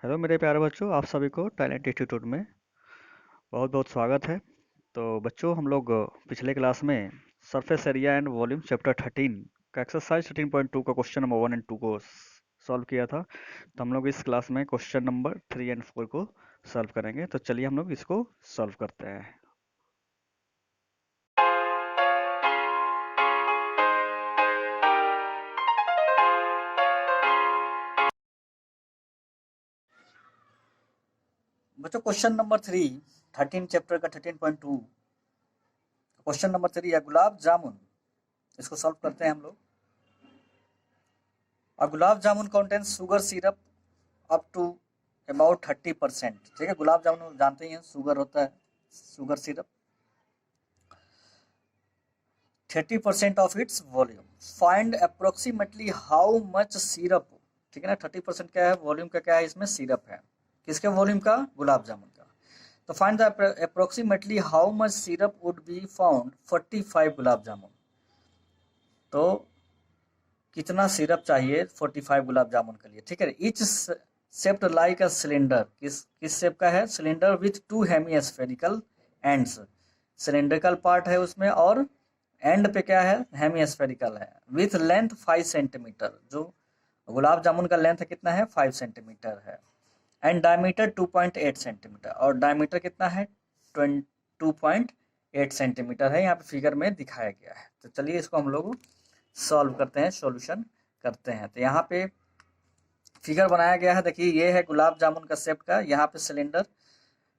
Hello मेरे प्यारे बच्चों, आप सभी को टैलेंट इंस्टीट्यूट में बहुत बहुत स्वागत है। तो बच्चों, हम लोग पिछले क्लास में surface area and volume chapter 13 का एक्सरसाइज 13.2 का क्वेश्चन नंबर 1 एंड 2 को सॉल्व किया था। तो हम लोग इस क्लास में क्वेश्चन नंबर 3 एंड 4 को सॉल्व करेंगे। तो चलिए हम लोग इसको सॉल्व करते हैं। बच्चों क्वेश्चन नंबर 13 चैप्टर का 13.2 क्वेश्चन नंबर 3 है गुलाब जामुन। इसको सॉल्व करते हैं हम लोग। और gulab jamun contains sugar syrup up to about 30%। ठीक है, गुलाब जामुन जानते ही हैं, शुगर होता है, sugar syrup 30% of its volume. Find approximately how much syrup. ठीक है ना, 30% क्या है, वॉल्यूम का क्या है, इसमें सिरप है। किसके वॉल्यूम का? गुलाब जामुन का। तो find the approximately how much syrup would be found 45 gulab jamun. तो कितना सिरप चाहिए 45 गुलाब जामुन के लिए? ठीक है, etch shaped like a cylinder. किस शेप का है? Cylinder with 2 hemispherical ends. Cylindrical part है उसमें और एंड पे क्या है? हेमिस्फेरिकल है। With length 5 centimetre. जो गुलाब जामुन का लेंथ कितना है? 5 सेंटीमीटर है। And diameter 2.8 centimetre. और डायमीटर कितना है? 2.8 सेंटीमीटर है, यहाँ पे फिगर में दिखाया गया है। तो चलिए इसको हम लोग सॉल्व करते हैं, सॉल्यूशन करते हैं। तो यहाँ पे फिगर बनाया गया है, देखिए ये है गुलाब जामुन का शेप का। यहाँ पे सिलेंडर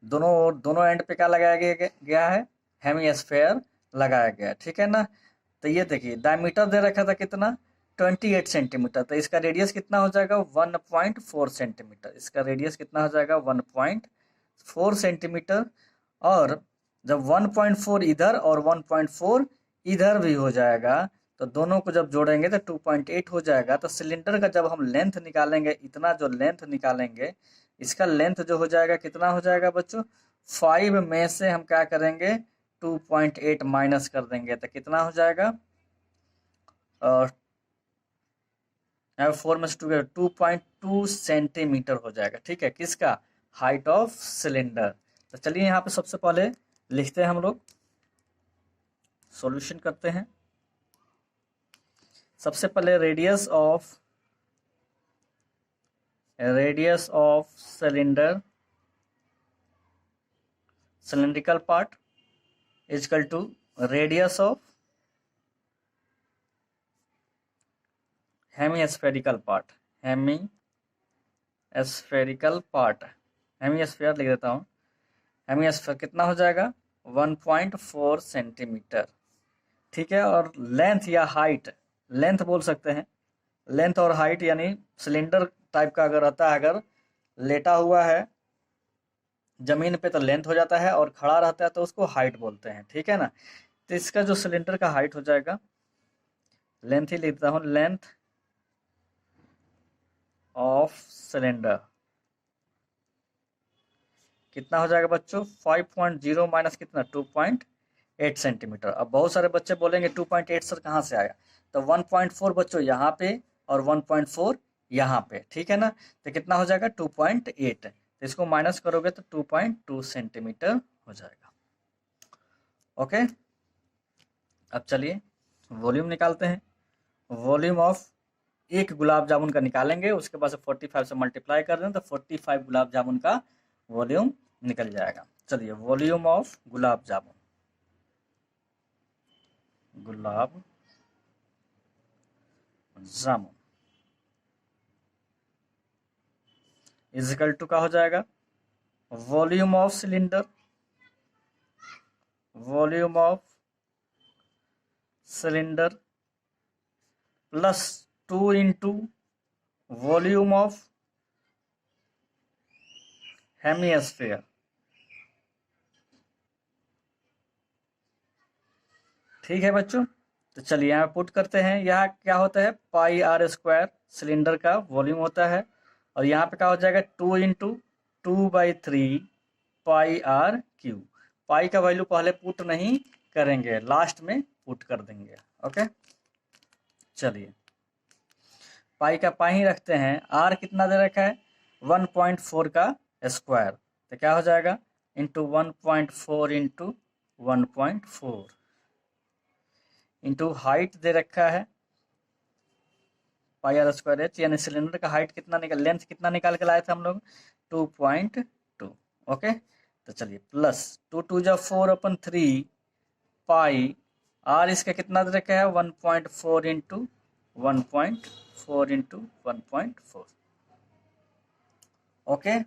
दोनों दोनों एंड पे क्या लगाया गया है? हेमिस्फेयर लगाया गया है। ठीक है ना। तो ये देखिए डायमीटर दे रखा था कितना? 28 सेंटीमीटर। तो इसका रेडियस कितना हो जाएगा? 1.4 सेंटीमीटर। इसका रेडियस कितना हो जाएगा? 1.4 सेंटीमीटर। और जब 1.4 इधर और 1.4 इधर भी हो जाएगा तो दोनों को जब जोड़ेंगे तो 2.8 हो जाएगा। तो सिलेंडर का जब हम लेंथ निकालेंगे, इतना जो लेंथ निकालेंगे, इसका लेंथ जो हो जाएगा कितना हो जाएगा बच्चों? 5 में से हम क्या करेंगे? 2.8 माइनस कर देंगे तो कितना हो जाएगा? 4 में से 2.2 सेंटीमीटर हो जाएगा। ठीक है, किसका? Height of cylinder. तो चलिए यहाँ पे सबसे पहले लिखते हैं हम लोग, सॉल्यूशन करते हैं। सबसे पहले radius of cylinder, cylindrical part is equal to radius of hemispherical part. Hemispherical part, hemisphere लिख देता हूँ। हेमिस्फेयर कितना हो जाएगा? 1.4 सेंटीमीटर। ठीक है, और लेंथ या हाइट, लेंथ बोल सकते हैं, लेंथ और हाइट यानी सिलेंडर टाइप का अगर रहता है, अगर लेटा हुआ है जमीन पे तो लेंथ हो जाता है, और खड़ा रहता है तो उसको हाइट बोलते हैं। ठीक है ना। तो इसका जो सिलेंडर का हाइट हो जाएगा, लेंथ ही लिखता हूँ, लेंथ ऑफ सिलेंडर कितना हो जाएगा बच्चों? 5.0 माइनस कितना? 2.8 सेंटीमीटर। अब बहुत सारे बच्चे बोलेंगे 2.8 सर कहाँ से आया? तो 1.4 बच्चों यहाँ पे और 1.4 यहाँ पे। ठीक है ना। तो कितना हो जाएगा? 2.8। तो इसको माइनस करोगे तो 2.2 सेंटीमीटर हो जाएगा। ओके, अब चलिए वॉल्यूम निकालते हैं। वॉल्यूम ऑफ एक गुलाब जामुन का निकालेंगे, उसके बाद से 45 से मल्टीप्लाई कर दें तो 45 गुलाब जामुन का वॉल्यूम निकल जाएगा। चलिए volume of gulab jamun, gulab jamun is equal to का हो जाएगा volume of cylinder, volume of cylinder plus 2 into volume of hemisphere. ठीक है बच्चों, तो चलिए यहाँ पुट करते हैं। यहाँ क्या होता है? पाई आर स्क्वायर सिलेंडर का वॉल्यूम होता है, और यहाँ पे क्या हो जाएगा? 2 इंटू 2/3 पाई आर क्यू। पाई का वैल्यू पहले पुट नहीं करेंगे, लास्ट में पुट कर देंगे। ओके, चलिए पाई का पाई ही रखते हैं। आर कितना दे रखा है? 1.4 का स्क्वायर, तो क्या हो जाएगा इंटू 1.4 इंटू 1.4 इंटू हाइट दे रखा है पाई आर स्क्वायर एच, यानी सिलेंडर का हाइट कितना निकल, लेंथ कितना निकाल के लाए थे हम लोग 2.2। ओके, तो चलिए प्लस 2 2 जा 4/3 पाई आर इसका कितना दे रखा है 1.4 इंटू 1.4 इंटू 1.4। ओके,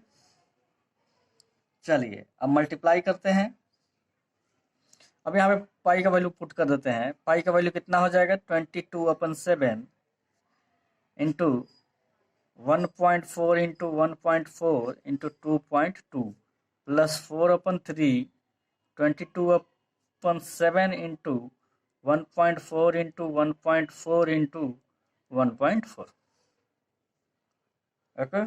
चलिए अब मल्टीप्लाई करते हैं। अब यहाँ पे पाई का वैल्यू पुट कर देते हैं। पाई का वैल्यू कितना हो जाएगा 22/7 into 1.4 into 1.4 into 2.2 plus 4/3 22/7 into 1.4 into 1.4 into 1.4। Okay,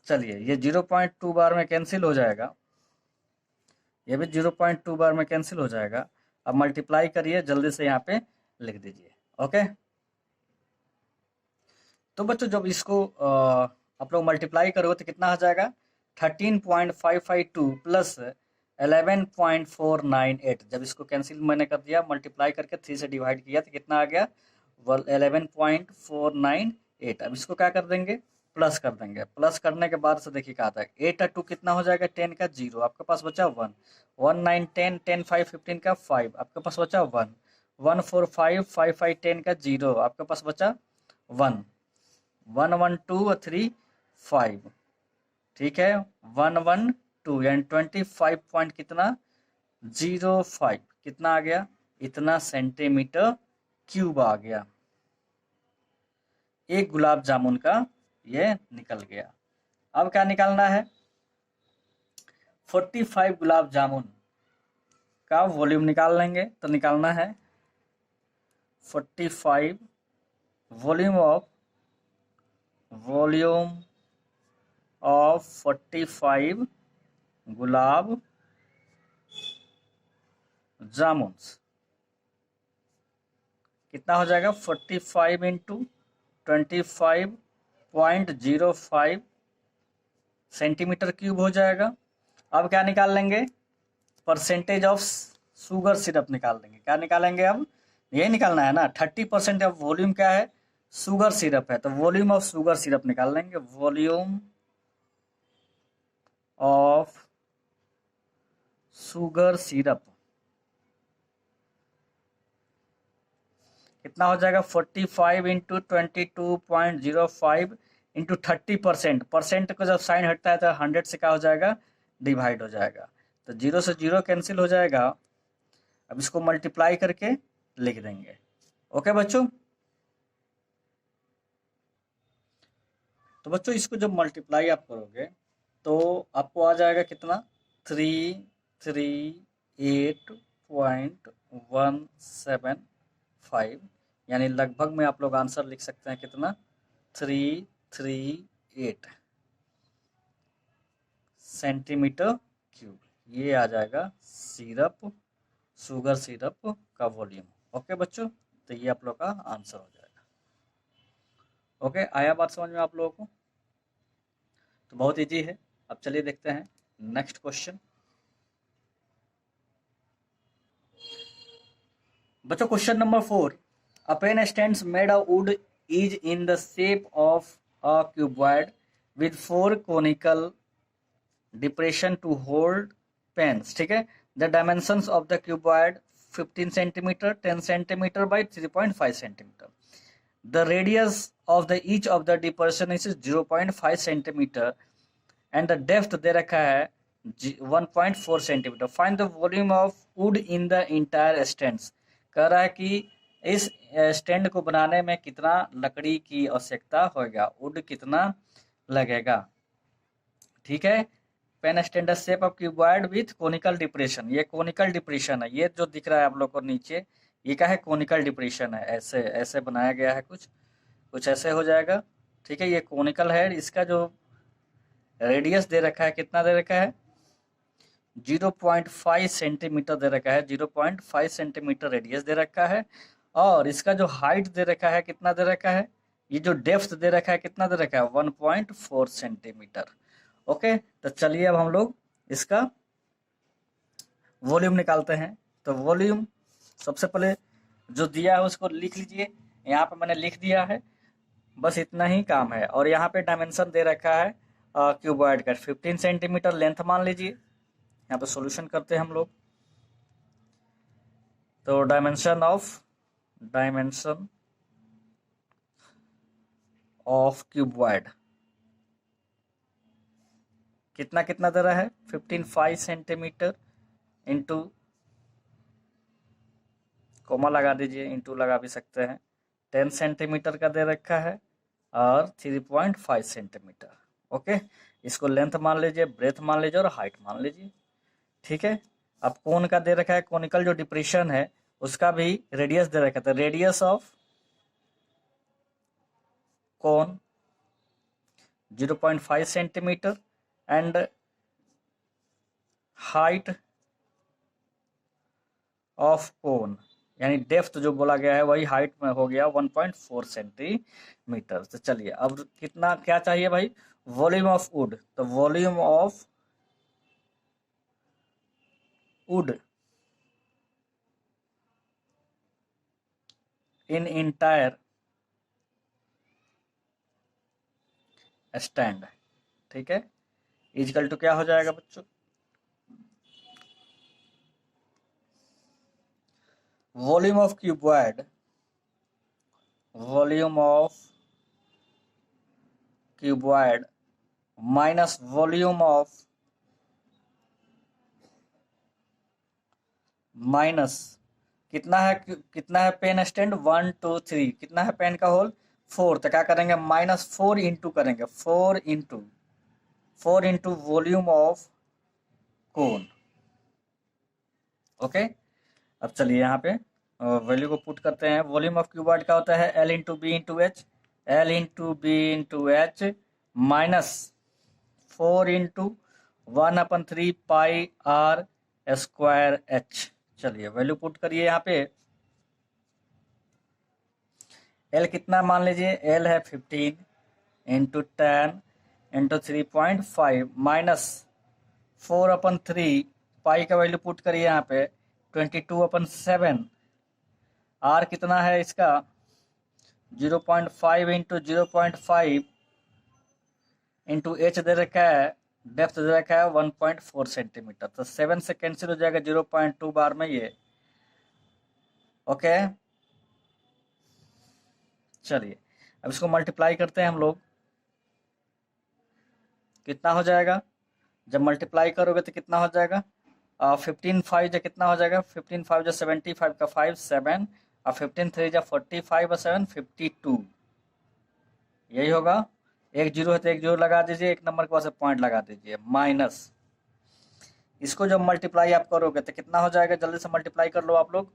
चलिए ये 0.2 बार में कैंसिल हो जाएगा, ये भी 0.2 बार में कैंसिल हो जाएगा। अब मल्टीप्लाई करिए, जल्दी से यहाँ पे लिख दीजिए। ओके, तो बच्चों जब इसको आप लोग मल्टीप्लाई करोगे तो कितना आ जाएगा 13.552 प्लस 11.498। जब इसको कैंसिल मैंने कर दिया, मल्टीप्लाई करके 3 से डिवाइड किया तो कितना आ गया 11.498। अब इसको क्या कर देंगे प्लस कर देंगे। प्लस करने के बाद से देखिए क्या आता है 8 2 कितना हो जाएगा 10 का 0, आपके पास बचा 1 1 9 10 10 5 15 का 5, आपके पास बचा 1 1 4 5 5 5 10 का 0, आपके पास बचा 1 1 1 2 और 3 5। ठीक है 1 1 2 यानी 25 पॉइंट कितना 05 कितना आ गया इतना सेंटीमीटर क्यूब आ गया। एक गुलाब जामुन का ये निकल गया। अब क्या निकालना है 45 गुलाब जामुन का वॉल्यूम निकाल लेंगे। तो निकालना है 45 वॉल्यूम ऑफ 45 गुलाब जामुन कितना हो जाएगा 45 इंटू 25.05 सेंटीमीटर क्यूब हो जाएगा। अब क्या निकाल लेंगे परसेंटेज ऑफ शुगर सिरप निकाल देंगे। क्या निकालेंगे अब यही निकालना है ना 30% ऑफ वॉल्यूम क्या है शुगर सिरप है, तो वॉल्यूम ऑफ शुगर सिरप निकाल लेंगे। वॉल्यूम ऑफ शुगर सिरप कितना हो जाएगा 45 इंटू 22.05 इंटू 30%। परसेंट को जब साइन हटता है तो 100 से क्या हो जाएगा डिवाइड हो जाएगा, तो 0 से 0 कैंसिल हो जाएगा। अब इसको मल्टीप्लाई करके लिख देंगे। ओके बच्चों, तो बच्चों इसको जब मल्टीप्लाई आप करोगे तो आपको आ जाएगा कितना 338.175, यानी लगभग में आप लोग आंसर लिख सकते हैं कितना 338 सेंटीमीटर क्यूब। ये आ जाएगा सिरप शुगर सिरप का वॉल्यूम। ओके बच्चों, तो ये आप लोग का आंसर हो जाएगा। ओके, आया बात समझ में आप लोगों को? तो बहुत इजी है। अब चलिए देखते हैं नेक्स्ट क्वेश्चन। बच्चों question number 4, a pen stand made of wood is in the shape of a cuboid with 4 conical depression to hold pens। ठीक है, the dimensions of the cuboid 15 centimeter 10 centimeter by 3.5 centimeter। the radius of the each of the depression is 0.5 centimeter and the depth दे रखा है 1.4 centimetre. Find the volume of would in the entire stands. कह रहा है कि इस stand को बनाने में कितना लकड़ी की आवश्यकता होगा, वुड कितना लगेगा। ठीक है, pen stand shape of cuboid with conical depression. ये कोनिकल डिप्रेशन है, ये जो दिख रहा है आप लोग को नीचे ये क्या है कोनिकल डिप्रेशन है। ऐसे ऐसे बनाया गया है, कुछ ऐसे हो जाएगा। ठीक है, ये कोनिकल है। इसका जो रेडियस दे रखा है कितना दे रखा है 0.5 सेंटीमीटर दे रखा है। 0.5 सेंटीमीटर रेडियस दे रखा है। और इसका जो हाइट दे रखा है कितना दे रखा है ये जो डेप्थ दे रखा है कितना दे रखा है 1.4 सेंटीमीटर। ओके, तो चलिए अब हम लोग इसका वॉल्यूम निकालते हैं। तो वॉल्यूम सबसे पहले जो दिया है उसको लिख लीजिए, यहाँ पे मैंने लिख दिया है, बस इतना ही काम है। और यहाँ पे डायमेंशन दे रखा है क्यूबॉइड का 15 सेंटीमीटर लेंथ मान लीजिए। यहाँ पे सॉल्यूशन करते हैं हम लोग। तो डायमेंशन ऑफ क्यूबॉइड कितना कितना दे रहा है 15 सेंटीमीटर इंटू, कोमा लगा दीजिए, इंटू लगा भी सकते हैं, 10 सेंटीमीटर का दे रखा है और 3.5 सेंटीमीटर। ओके, इसको लेंथ मान लीजिए, ब्रेथ मान लीजिए और हाइट मान लीजिए। ठीक है, अब कोन का दे रखा है, कोनिकल जो डिप्रेशन है उसका भी रेडियस दे रखा था, radius of cone 0.5 centimetre and height of cone, यानी डेप्थ जो बोला गया है वही हाइट में हो गया 1.4 सेंटीमीटर। तो चलिए अब कितना क्या चाहिए भाई, वॉल्यूम ऑफ वुड। तो volume of would in entire stand, ठीक है, इजकल टू क्या हो जाएगा बच्चों, volume of cuboid, volume of cuboid minus volume of minus कितना है पेन स्टैंड 1 2 3, कितना है पेन का होल 4, तो क्या करेंगे -4 इंटू करेंगे, 4 into volume of cone. Okay, अब चलिए यहाँ पे वैल्यू को पुट करते हैं। वॉल्यूम ऑफ क्यूबॉइड का होता है L into b into h, L into b into h minus 4 into 1/3 pi r square h. चलिए वैल्यू पुट करिए यहाँ पे। L कितना मान लीजिए, L है 15 इंटू 10 इंटू 3.5 माइनस 4/3 पाई का वैल्यू पुट करिए यहाँ पे 22/7। R कितना है इसका 0.5 इंटू 0.5 इंटू एच दे रखा है, डेप्थ दे रखा है 1.4 सेंटीमीटर। तो 7 से कैंसिल हो जाएगा 0.2 बार में ये। ओके, चलिए अब इसको मल्टीप्लाई करते हैं हम लोग, कितना हो जाएगा, जब मल्टीप्लाई करोगे तो कितना हो जाएगा 15 5 जो कितना हो जाएगा, 15 5 जो 75 का 5 7 और 15 3 जो 45 और 7 52, यही होगा। एक जीरो है तो एक जीरो लगा दीजिए, एक नंबर के पास पॉइंट लगा दीजिए, माइनस इसको जब मल्टीप्लाई आप करोगे तो कितना हो जाएगा, जल्दी से मल्टीप्लाई कर लो आप लोग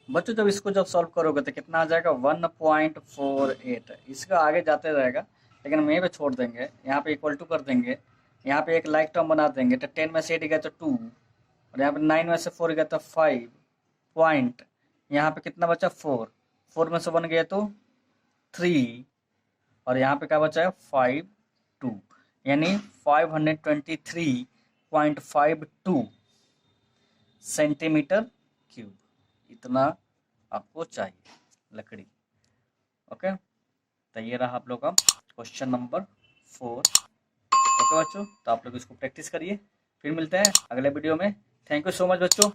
बच्चों। जब इसको जब सॉल्व करोगे तो कितना आ जाएगा 1.48। इसका आगे जाते रहेगा लेकिन हम यहीं पे छोड़ देंगे, यहाँ पे इक्वल टू कर देंगे, यहाँ पे एक लाइक टर्म बना देंगे। तो 10 में से 8 गया तो 2 और यहाँ पे 9 में से 4 गया तो 5 पॉइंट, यहाँ पे कितना बचा 4 में से 1 गया तो 3 और यहाँ पे क्या बचा है 5 2, यानी 523.52 सेंटीमीटर क्यूब, इतना आपको चाहिए लकड़ी। ओके, तो ये रहा आप लोग का क्वेश्चन नंबर 4। ओके बच्चों, तो आप लोग इसको प्रैक्टिस करिए, फिर मिलते हैं अगले वीडियो में। थैंक यू सो मच बच्चों।